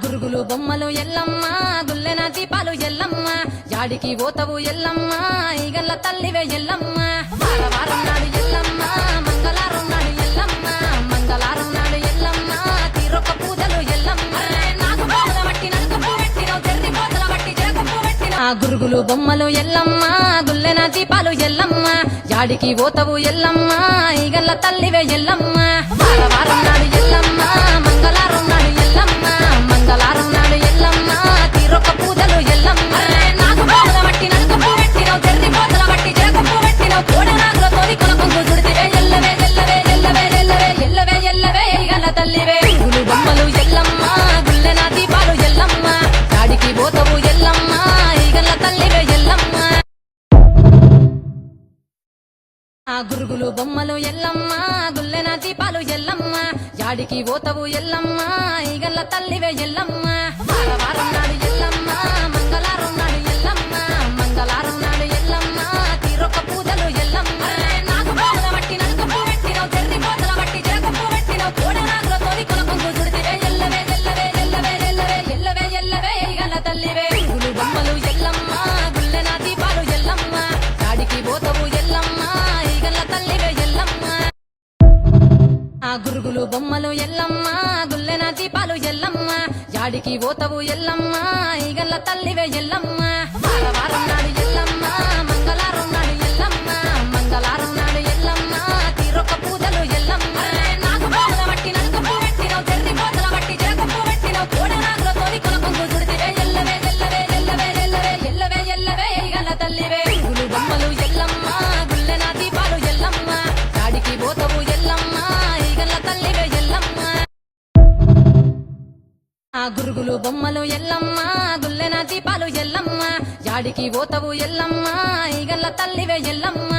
గురుగులు బొమ్మలు ఎల్లమ్మ గుల్లెన దీపాలు ఎల్లమ్మ యాడికి పోతవు ఎల్లమ్మ ఈగల్ల తల్లివే ఎల్లమ్మ వారం నాడు ఎల్లమ్మ మంగళవారం నాడు ఎల్లమ్మ మంగళవారం నాడు ఎల్లమ్మ తీరొక్క పూజలు ఎల్లమ్మ నాకు బాధ పట్టి నలుగు పెట్టినవు తెర్రి కోతల పట్టి జరగపు పెట్టిన గురుగులు బొమ్మలు ఎల్లమ్మ గుల్లెన దీపాలు ఎల్లమ్మ యాడికి పోతవు ఎల్లమ్మ ఈగల్ల తల్లివే ఎల్లమ్మ వారం నాడు ఎల్లమ్మ మంగళవారం నాడు ఎల్లమ్మ మంగళవారం నాడు ఎల్లమ్మ తీరొక్క పూజలు ఎల్లమ్మ నాకు బాధ పట్టి నలుగు పెట్టినవు తెర్రి కోతల పట్టి జరగపు పెట్టినవు కోడనాగులతోని కొనకొంగు చుడితివే ఎల్లవే ఎల్లవే ఎల్లవే ఎల్లవే ఎల్లవే ఎల్లవే ఈగల్ల తల్లివే గురుగులు బొమ్మలు ఎల్లమ్మ గుల్లెన దీపాలు ఎల్లమ్మ యాడికి పోతవు ఎల్లమ్మ ఈగల్ల తల్లివే ఎల్లమ్మ గురుగులు బొమ్మలు ఎల్లమ్మ గుల్లెన దీపాలు ఎల్లమ్మ యాడికి పోతవు ఎల్లమ్మ ఈగల్ల తల్లివే ఎల్లమ్మ వారం నాడు ఎల్లమ్మ మంగళవారం నాడు ఎల్లమ్మ మంగళవారం నాడు ఎల్లమ్మ తీరొక్క పూజలు ఎల్లమ్మ నాకు బాధ పట్టి నలుగు పెట్టినవు తెర్రి కోతల పట్టి జరగపు పెట్టినవు కోడనాగులతోని కొనకొంగు చుడితివే ఎల్లవే ఎల్లవే ఎల్లవే ఎల్లవే ఎల్లవే ఎల్లవే ఈగల్ల తల్లివే గురుగులు బొమ్మలు ఎల్లమ్మ గుల్లెన దీపాలు ఎల్లమ్మ యాడికి పోతవు ఎల్లమ్మ ఈగల్ల తల్లివే ఎల్లమ్మ గురుగులు బొమ్మలు ఎల్లమ్మ గుల్లెన దీపాలు ఎల్లమ్మ యాడికి పోతవు ఎల్లమ్మ ఈగల్ల తల్లివే ఎల్లమ్మ వారం నాడు ఎల్లమ్మ మంగళవారం నాడు ఎల్లమ్మ మంగళవారం నాడు ఎల్లమ్మ తీరొక్క పూజలు ఎల్లమ్మ నాకు బాధ పట్టి నలుగు పెట్టినవు తెర్రి కోతల పట్టి జరగపు పెట్టినవు కోడనాగులతోని కొనకొంగు చుడితివే ఎల్లవే ఎల్లవే ఎల్లవే ఎల్లవే ఎల్లవే ఎల్లవే ఈగల్ల తల్లివే గురుగులు బొమ్మలు ఎల్లమ్మ గుల్లెన దీపాలు ఎల్లమ్మ యాడికి పోతవు ఎల్లమ్మ ఈగల్ల తల్లివే ఎల్లమ్మ గురుగులు బొమ్మలు ఎల్లమ్మ గుల్లెన దీపాలు ఎల్లమ్మ యాడికి పోతవు ఎల్లమ్మ ఈగల్ల తల్లివే ఎల్లమ్మ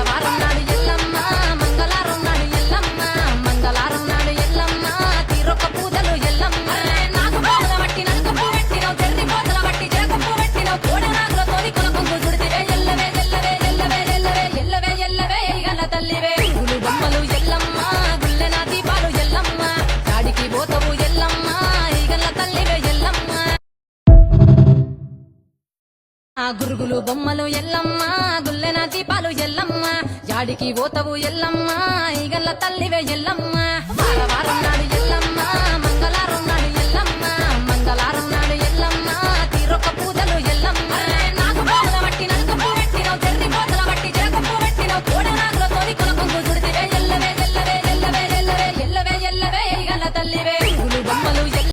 వారం నాడు ఎల్లమ్మ మంగళవారం నాడు ఎల్లమ్మ మంగళవారం నాడు ఎల్లమ్మ తీరొక్క పూజలు ఎల్లమ్మ నాకు బాధ పట్టి నలుగు పెట్టినవు తెర్రి కోతల పట్టి జరగపు పెట్టినవు కోడనాగులతోని కొనకొంగు చుడితివే ఎల్లవే ఎల్లవే ఎల్లవే ఎల్లవే ఎల్లవే ఎల్లవే ఈగల్ల తల్లివే గురుగులు బొమ్మలు ఎల్లమ్మ గుల్లెన దీపాలు ఎల్లమ్మ యాడికి పోతవు ఎల్లమ్మ ఈగల్ల తల్లివే ఎల్లమ్మ గురుగులు బొమ్మలు ఎల్లమ్మ గుల్లెన దీపాలు ఎల్లమ్మ యాడికి పోతవు ఎల్లమ్మ ఈగల్ల తల్లివే ఎల్లమ్మ